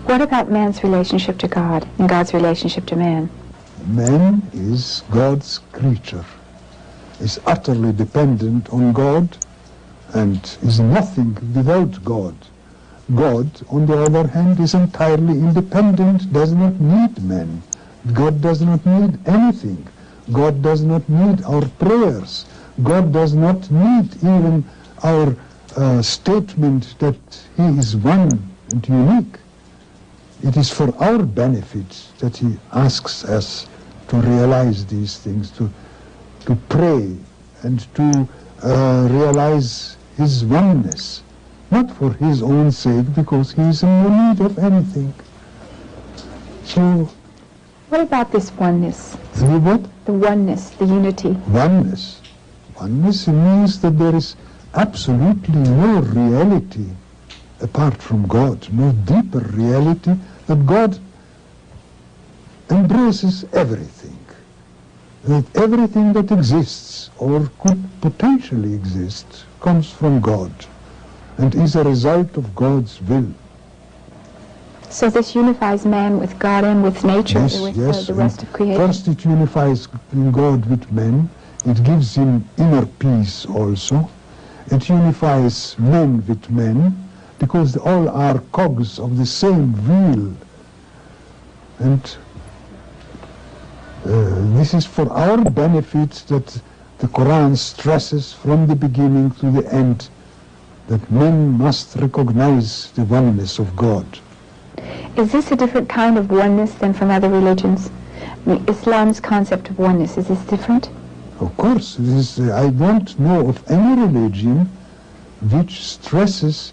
What about man's relationship to God and God's relationship to man? Man is God's creature, is utterly dependent on God, and is nothing without God. God, on the other hand, is entirely independent, does not need man. God does not need anything. God does not need our prayers. God does not need even our statement that he is one and unique. It is for our benefit that he asks us to realize these things, to pray and to realize his oneness, not for his own sake, because he is in no need of anything. So, what about this oneness? The what? The oneness, the unity. Oneness. Oneness means that there is absolutely no reality apart from God, no deeper reality, that God embraces everything. That everything that exists or could potentially exist comes from God and is a result of God's will. So this unifies man with God and with nature, Yes, with yes. the rest of creation. First it unifies God with man. It gives him inner peace also. It unifies men with men, because all are cogs of the same wheel. And this is for our benefit that the Quran stresses from the beginning to the end that men must recognize the oneness of God. Is this a different kind of oneness than from other religions? I mean, Islam's concept of oneness, is this different? Of course, I don't know of any religion which stresses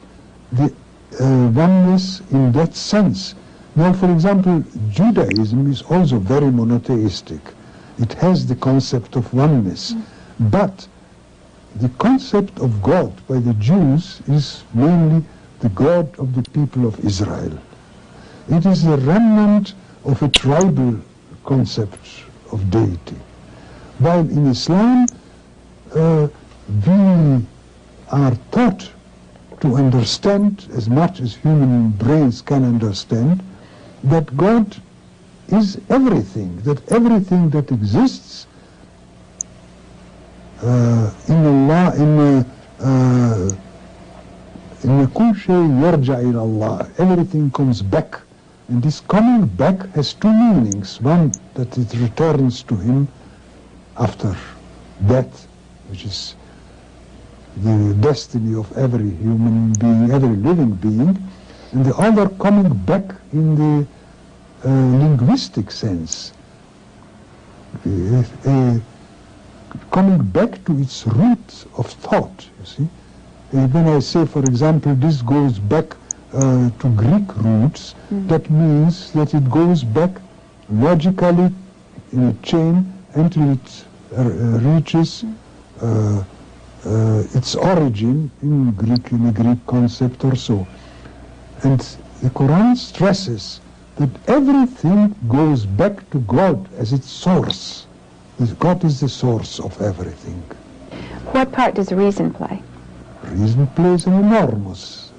the oneness in that sense. Now, for example, Judaism is also very monotheistic. It has the concept of oneness. But the concept of God by the Jews is mainly the God of the people of Israel. It is a remnant of a tribal concept of deity. While in Islam, we are taught to understand, as much as human brains can understand, that God is everything, that everything that exists in Allah, in kul shay yarja ila Allah, everything comes back. And this coming back has two meanings. One, that it returns to him after death, which is the destiny of every human being, every living being, and the other coming back in the linguistic sense, coming back to its root of thought, you see. When I say, for example, this goes back to Greek roots, that means that it goes back logically in a chain until it reaches its origin in a Greek concept or so. And the Quran stresses that everything goes back to God as its source. God is the source of everything. What part does reason play? Reason plays an enormous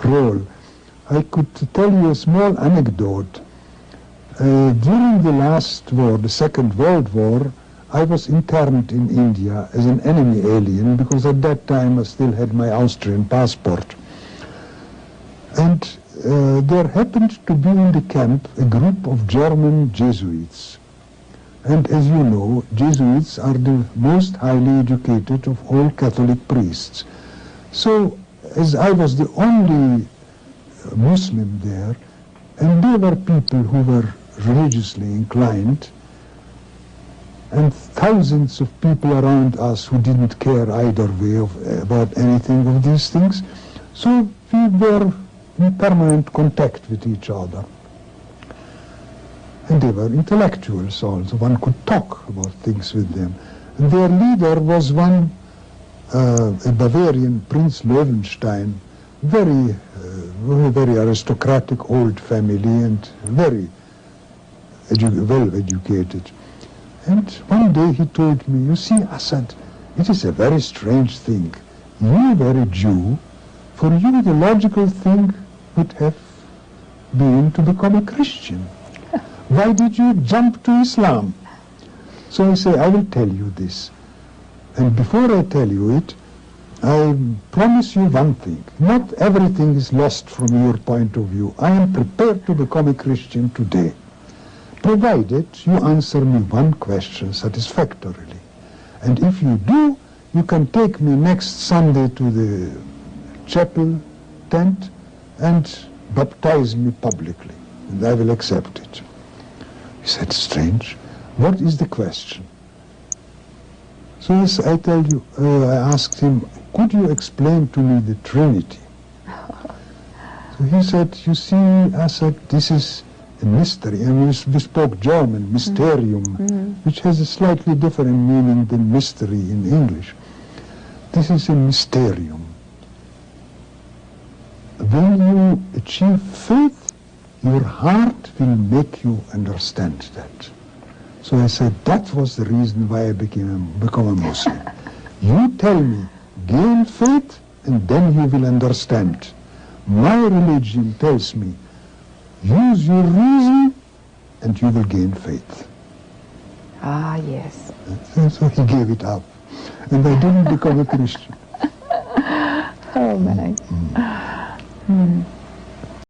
role. I could tell you a small anecdote. During the last war, the Second World War, I was interned in India as an enemy alien, because at that time I still had my Austrian passport. And there happened to be in the camp a group of German Jesuits. And as you know, Jesuits are the most highly educated of all Catholic priests. So, as I was the only Muslim there, and there were people who were religiously inclined, and thousands of people around us who didn't care either way about anything of these things, so we were in permanent contact with each other. And they were intellectuals also. One could talk about things with them. And their leader was one, a Bavarian Prince Löwenstein, very aristocratic old family and very well educated. And one day he told me, you see, Asad, it is a very strange thing. You were a Jew For you, the logical thing would have been to become a Christian. Why did you jump to Islam? So I say, I will tell you this. And before I tell you it, I promise you one thing. Not everything is lost from your point of view. I am prepared to become a Christian today, provided you answer me one question satisfactorily. And if you do, you can take me next Sunday to the chapel tent and baptize me publicly, and I will accept it. He said, strange. What is the question? So as I tell you, I asked him, could you explain to me the Trinity? So he said, you see, Asad, this is a mystery. And we spoke German, mysterium, which has a slightly different meaning than mystery in English. This is a mysterium. When you achieve faith, your heart will make you understand that. So I said, that was the reason why I become a Muslim. You tell me, gain faith, and then you will understand. My religion tells me, use your reason, and you will gain faith. Ah, yes. And so he gave it up. And I didn't become a Christian. Oh, my.